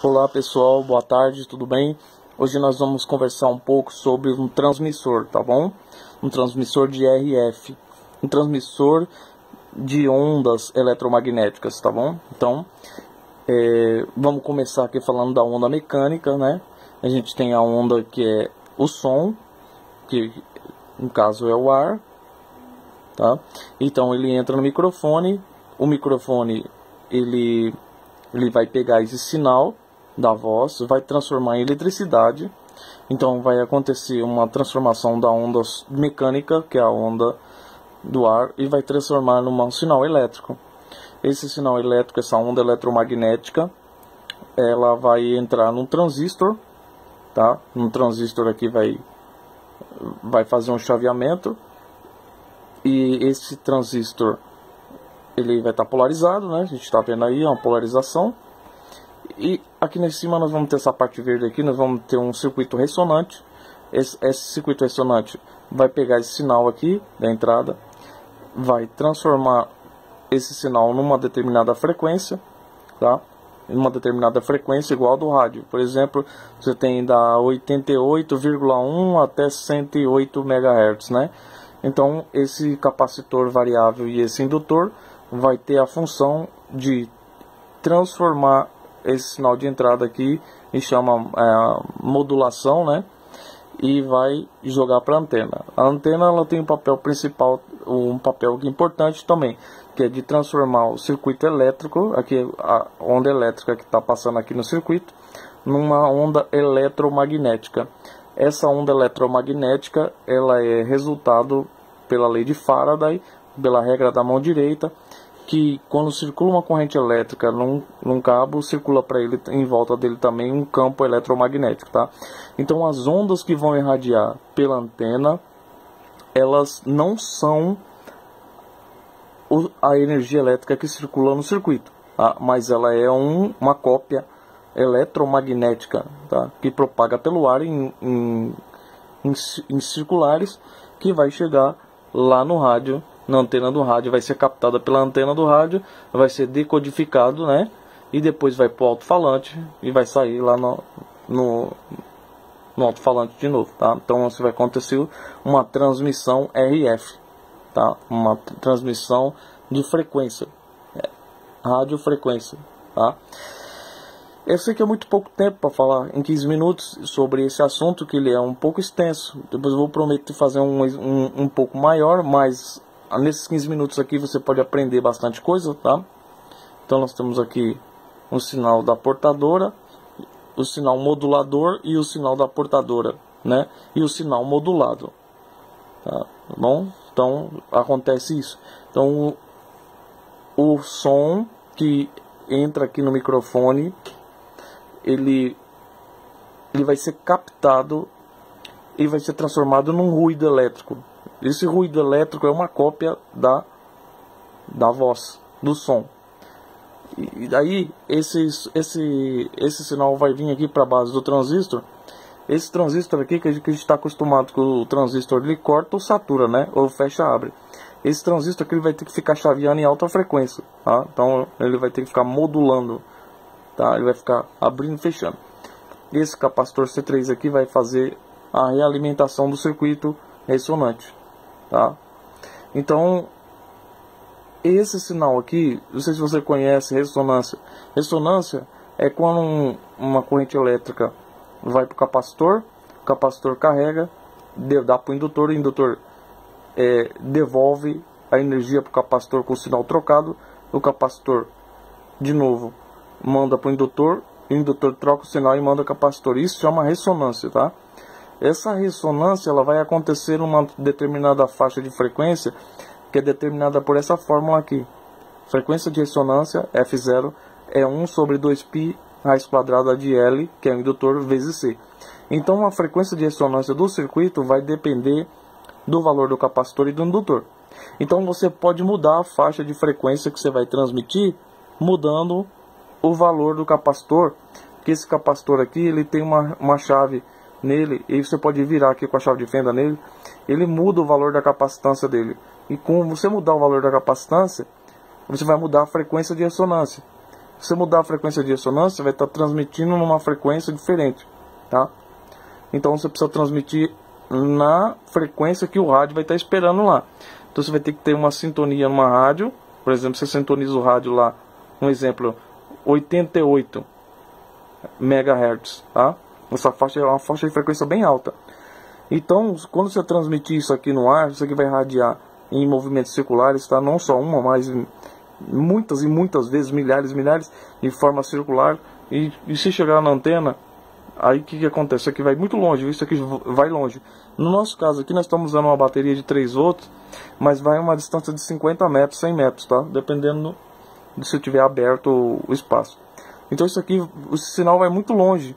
Olá pessoal, boa tarde, tudo bem? Hoje nós vamos conversar um pouco sobre um transmissor, tá bom? Um transmissor de RF, um transmissor de ondas eletromagnéticas, tá bom? Então, vamos começar aqui falando da onda mecânica, né? A gente tem a onda que é o som, que no caso é o ar, tá? Então ele entra no microfone, o microfone ele vai pegar esse sinal da voz, vai transformar em eletricidade. Então vai acontecer uma transformação da onda mecânica, que é a onda do ar, e vai transformar num sinal elétrico. Esse sinal elétrico, essa onda eletromagnética, ela vai entrar num transistor, tá? Um transistor aqui vai fazer um chaveamento, e esse transistor ele vai estar polarizado, né? A gente está vendo aí uma polarização. E aqui em cima nós vamos ter essa parte verde aqui, nós vamos ter um circuito ressonante. Esse circuito ressonante vai pegar esse sinal aqui da entrada, vai transformar esse sinal numa determinada frequência, tá? Numa determinada frequência igual ao do rádio. Por exemplo, você tem da 88,1 até 108 MHz, né? Então esse capacitor variável e esse indutor vai ter a função de transformar esse sinal de entrada aqui, e chama modulação, né? E vai jogar para a antena. A antena ela tem um papel principal, um papel importante também, que é de transformar o circuito elétrico, aqui a onda elétrica que está passando aqui no circuito, numa onda eletromagnética. Essa onda eletromagnética ela é resultado pela lei de Faraday, pela regra da mão direita, que quando circula uma corrente elétrica num cabo, circula para ele em volta dele também um campo eletromagnético, tá? Então as ondas que vão irradiar pela antena, elas não são a energia elétrica que circula no circuito, tá? Mas ela é uma cópia eletromagnética, tá? Que propaga pelo ar em circulares, que vai chegar lá no rádio, na antena do rádio, vai ser captada pela antena do rádio, vai ser decodificado, né? E depois vai para o alto-falante e vai sair lá no alto-falante de novo, tá? Então você vai acontecer uma transmissão RF, tá? Uma transmissão de frequência, radiofrequência, tá? Eu sei que é muito pouco tempo para falar em 15 minutos sobre esse assunto, que ele é um pouco extenso. Depois eu vou prometer fazer um pouco maior, mas nesses 15 minutos aqui você pode aprender bastante coisa, tá? Então nós temos aqui um sinal da portadora, o sinal modulador e o sinal da portadora, né? E o sinal modulado, tá bom? Então acontece isso. Então o som que entra aqui no microfone, ele vai ser captado e vai ser transformado num ruído elétrico. Esse ruído elétrico é uma cópia da voz, do som. E daí esse sinal vai vir aqui para a base do transistor. Esse transistor aqui, que a gente está acostumado com o transistor, ele corta ou satura, né? Ou fecha, abre. Esse transistor aqui ele vai ter que ficar chaveando em alta frequência, tá? Então ele vai ter que ficar modulando, tá? Ele vai ficar abrindo e fechando. Esse capacitor C3 aqui vai fazer a realimentação do circuito ressonante, tá? Então esse sinal aqui, não sei se você conhece ressonância. Ressonância é quando uma corrente elétrica vai para o capacitor carrega, dá para o indutor devolve a energia para o capacitor com o sinal trocado, o capacitor de novo manda para o indutor troca o sinal e manda o capacitor. Isso chama ressonância, tá? Essa ressonância ela vai acontecer numa determinada faixa de frequência, que é determinada por essa fórmula aqui. Frequência de ressonância F0 é 1 sobre 2π raiz quadrada de L, que é o indutor, vezes C. Então a frequência de ressonância do circuito vai depender do valor do capacitor e do indutor. Então você pode mudar a faixa de frequência que você vai transmitir, mudando o valor do capacitor, que esse capacitor aqui ele tem uma chave nele, e você pode virar aqui com a chave de fenda nele, ele muda o valor da capacitância dele. E com você mudar o valor da capacitância, você vai mudar a frequência de ressonância. Se mudar a frequência de ressonância, você vai estar transmitindo numa frequência diferente, tá? Então você precisa transmitir na frequência que o rádio vai estar esperando lá. Então você vai ter que ter uma sintonia numa rádio. Por exemplo, você sintoniza o rádio lá, um exemplo, 88 MHz, tá? Essa faixa é uma faixa de frequência bem alta. Então, quando você transmitir isso aqui no ar, isso aqui vai irradiar em movimentos circulares, tá? Não só uma, mas muitas e muitas vezes, milhares, de forma circular. E se chegar na antena, aí o que acontece? Isso aqui vai muito longe, isso aqui vai longe. No nosso caso aqui, nós estamos usando uma bateria de 3 volts, mas vai a uma distância de 50 metros, 100 metros, tá? Dependendo de se tiver aberto o espaço. Então isso aqui, o sinal vai muito longe.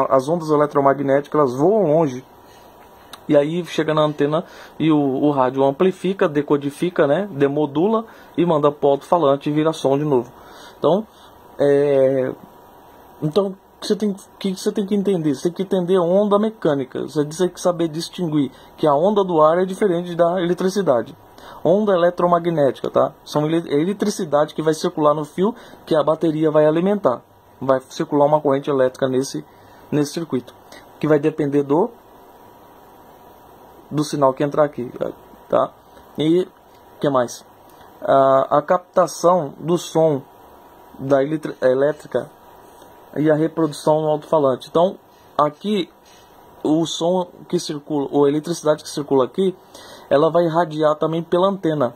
As ondas eletromagnéticas, elas voam longe. E aí chega na antena e o rádio amplifica, decodifica, né? Demodula e manda para o alto-falante e vira som de novo. Então, o que você tem que entender? Você tem que entender a onda mecânica. Você tem que saber distinguir que a onda do ar é diferente da eletricidade. Onda eletromagnética, tá? São eletricidade que vai circular no fio que a bateria vai alimentar. Vai circular uma corrente elétrica nesse circuito, que vai depender do sinal que entrar aqui, tá? E que mais? A captação do som da elétrica e a reprodução no alto-falante. Então, aqui o som que circula, ou a eletricidade que circula aqui, ela vai irradiar também pela antena,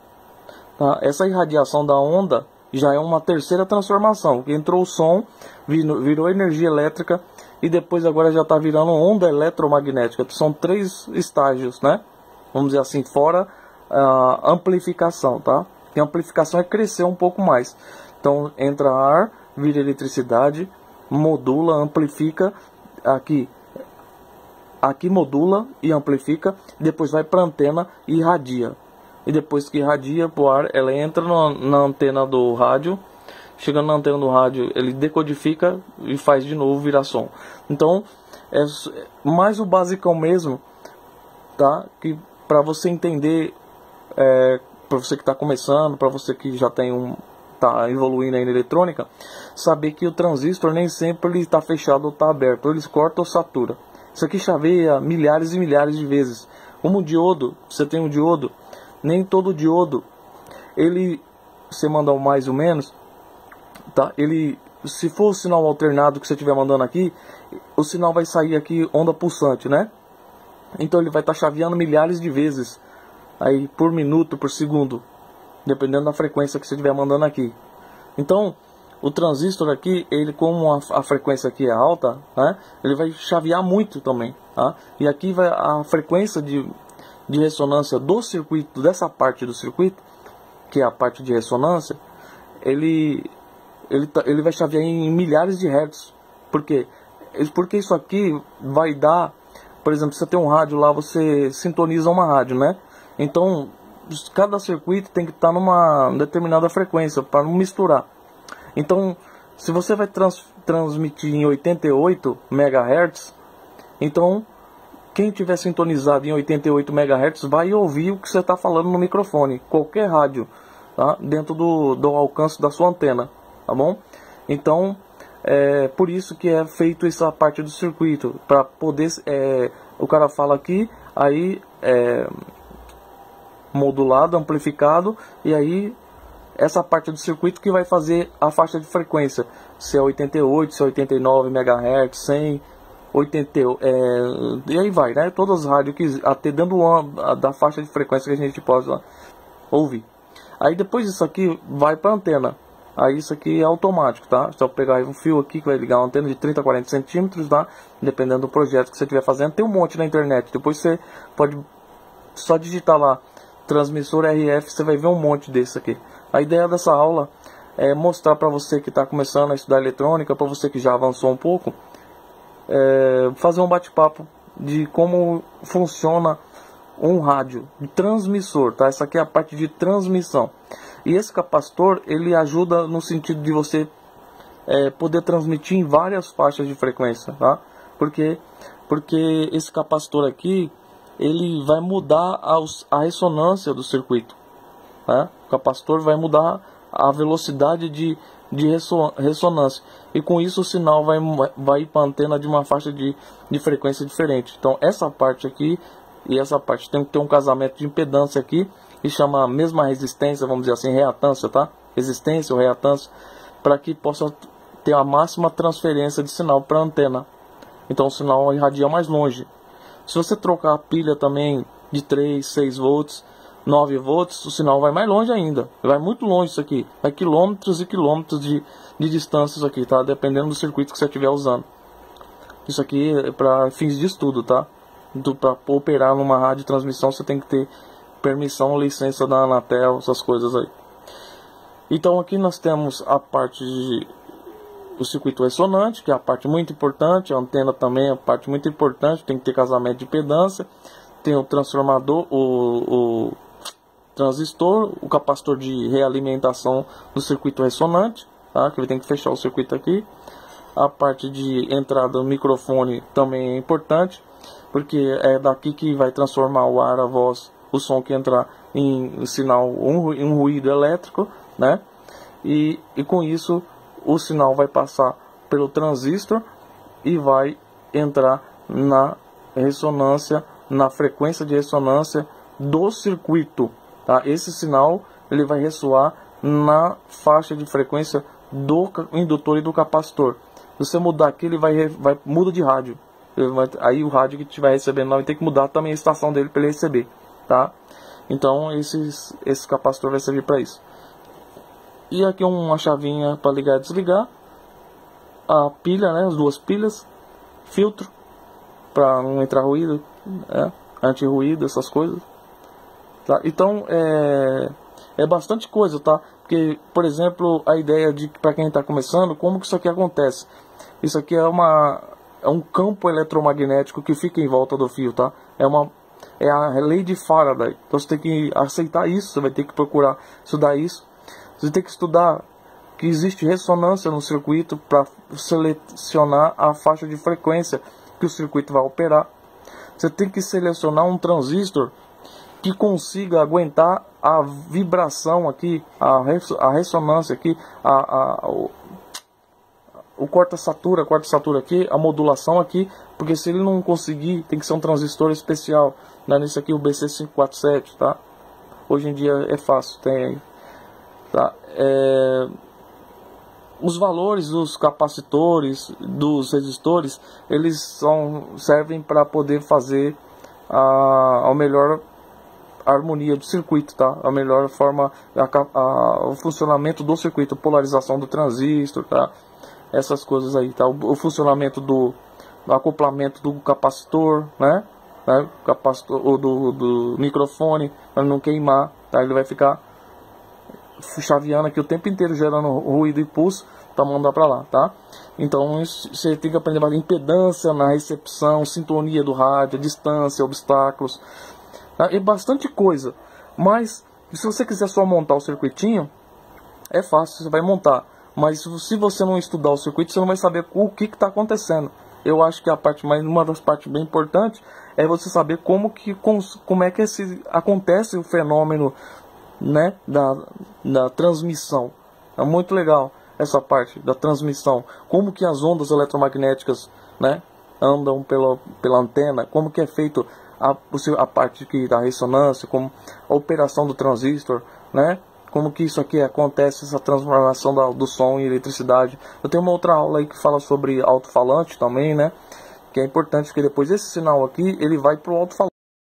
tá? Essa irradiação da onda já é uma terceira transformação, que entrou o som, virou energia elétrica e depois agora já está virando onda eletromagnética. São 3 estágios, né? Vamos dizer assim, fora a amplificação, tá? E a amplificação é crescer um pouco mais. Então entra ar, vira eletricidade, modula, amplifica, aqui modula e amplifica, depois vai para a antena e irradia. E depois que irradia para o ar, ela entra na antena do rádio. Chegando na antena do rádio, ele decodifica e faz de novo virar som. Então, é mais o basicão mesmo, tá? Que para você entender, para você que está começando, para você que já tem tá evoluindo aí na eletrônica, saber que o transistor nem sempre ele está fechado ou está aberto, ele corta ou satura. Isso aqui chaveia milhares e milhares de vezes. Como o diodo, você tem um diodo, nem todo diodo, você manda o mais ou menos, tá? Se for o sinal alternado que você estiver mandando aqui, o sinal vai sair aqui onda pulsante, né? Então ele vai estar chaveando milhares de vezes, aí por minuto, por segundo, dependendo da frequência que você estiver mandando aqui. Então, o transistor aqui, ele como a frequência aqui é alta, né? Ele vai chavear muito também, tá? E aqui vai a frequência de ressonância do circuito, dessa parte do circuito, que é a parte de ressonância, ele vai chavear em milhares de hertz. Por quê? Porque isso aqui vai dar, por exemplo, você tem um rádio lá, você sintoniza uma rádio, né? Então, cada circuito tem que estar numa determinada frequência, para não misturar. Então, se você vai transmitir em 88 MHz, então quem tiver sintonizado em 88 MHz vai ouvir o que você está falando no microfone, qualquer rádio, tá? Dentro do alcance da sua antena, tá bom? Então, por isso que é feito essa parte do circuito, para poder, o cara fala aqui, aí modulado, amplificado, e aí essa parte do circuito que vai fazer a faixa de frequência, se é 88, se é 89 MHz, 100, 80, e aí vai, né? Todas as rádios que até dentro da faixa de frequência que a gente pode ouvir. Aí depois disso aqui vai para a antena. Aí isso aqui é automático, tá? Só pegar um fio aqui que vai ligar uma antena de 30 a 40 centímetros, tá? Dependendo do projeto que você estiver fazendo. Tem um monte na internet. Depois você pode só digitar lá transmissor RF, você vai ver um monte desse aqui. A ideia dessa aula é mostrar para você que está começando a estudar eletrônica, para você que já avançou um pouco, fazer um bate-papo de como funciona um rádio de transmissor, tá? Essa aqui é a parte de transmissão. E esse capacitor, ele ajuda no sentido de você poder transmitir em várias faixas de frequência, tá? Porque esse capacitor aqui, ele vai mudar a ressonância do circuito, né? O capacitor vai mudar a velocidade de de ressonância, e com isso o sinal vai ir para a antena de uma faixa de frequência diferente. Então essa parte aqui e essa parte tem que ter um casamento de impedância aqui, e chama a mesma resistência, vamos dizer assim, reatância, tá? Resistência ou reatância, para que possa ter a máxima transferência de sinal para a antena. Então o sinal irradia mais longe. Se você trocar a pilha também de 3, 6 volts, 9 volts, o sinal vai mais longe ainda. Vai muito longe isso aqui. Vai quilômetros e quilômetros de distância isso aqui, tá? Dependendo do circuito que você estiver usando. Isso aqui é para fins de estudo, tá? Para operar numa rádio transmissão você tem que ter permissão, licença da Anatel, essas coisas aí. Então aqui nós temos a parte do circuito ressonante, que é a parte muito importante. A antena também é a parte muito importante, tem que ter casamento de impedância. Tem o transformador, o transistor, o capacitor de realimentação do circuito ressonante, tá? Que ele tem que fechar o circuito aqui. A parte de entrada do microfone também é importante, porque é daqui que vai transformar o ar, a voz, o som que entrar em sinal, um ruído elétrico, né? E com isso o sinal vai passar pelo transistor e vai entrar na ressonância, na frequência de ressonância do circuito, tá? Esse sinal ele vai ressoar na faixa de frequência do indutor e do capacitor. Se você mudar aqui, ele muda de rádio. Aí o rádio que estiver recebendo vai ter que mudar também a estação dele para ele receber, tá? Então esse capacitor vai servir para isso. E aqui uma chavinha para ligar e desligar. A pilha, né? As duas pilhas. Filtro para não entrar ruído, anti-ruído, essas coisas, tá? Então é bastante coisa, tá? Porque, por exemplo, a ideia de para quem está começando, como que isso aqui acontece? Isso aqui é um campo eletromagnético que fica em volta do fio, tá? É a lei de Faraday. Então você tem que aceitar isso, você vai ter que procurar estudar isso. Você tem que estudar que existe ressonância no circuito para selecionar a faixa de frequência que o circuito vai operar. Você tem que selecionar um transistor que consiga aguentar a vibração aqui, a ressonância aqui, o corta-satura aqui, a modulação aqui, porque se ele não conseguir, tem que ser um transistor especial, né? Nesse aqui o BC547, tá? Hoje em dia é fácil, tem aí, tá? Os valores dos capacitores, dos resistores, eles servem para poder fazer a melhor harmonia do circuito, tá? A melhor forma, o funcionamento do circuito, polarização do transistor, tá? Essas coisas aí, tá? O funcionamento do acoplamento do capacitor, né? Capacitor, ou do microfone, para não queimar, tá? Ele vai ficar chaveando aqui o tempo inteiro, gerando ruído e pulso para mandar para lá, tá? Então você tem que aprender a impedância na recepção, sintonia do rádio, distância, obstáculos, tá? E bastante coisa. Mas se você quiser só montar o circuitinho, é fácil, você vai montar. Mas se você não estudar o circuito, você não vai saber o que está acontecendo. Eu acho que uma das partes bem importantes é você saber como é que acontece o fenômeno, né, da transmissão. É muito legal essa parte da transmissão, como que as ondas eletromagnéticas, né, andam pela antena, como que é feito a parte da ressonância, como a operação do transistor, né, como que isso aqui acontece, essa transformação do som em eletricidade. Eu tenho uma outra aula aí que fala sobre alto-falante também, né, que é importante, porque depois esse sinal aqui ele vai para o alto-falante.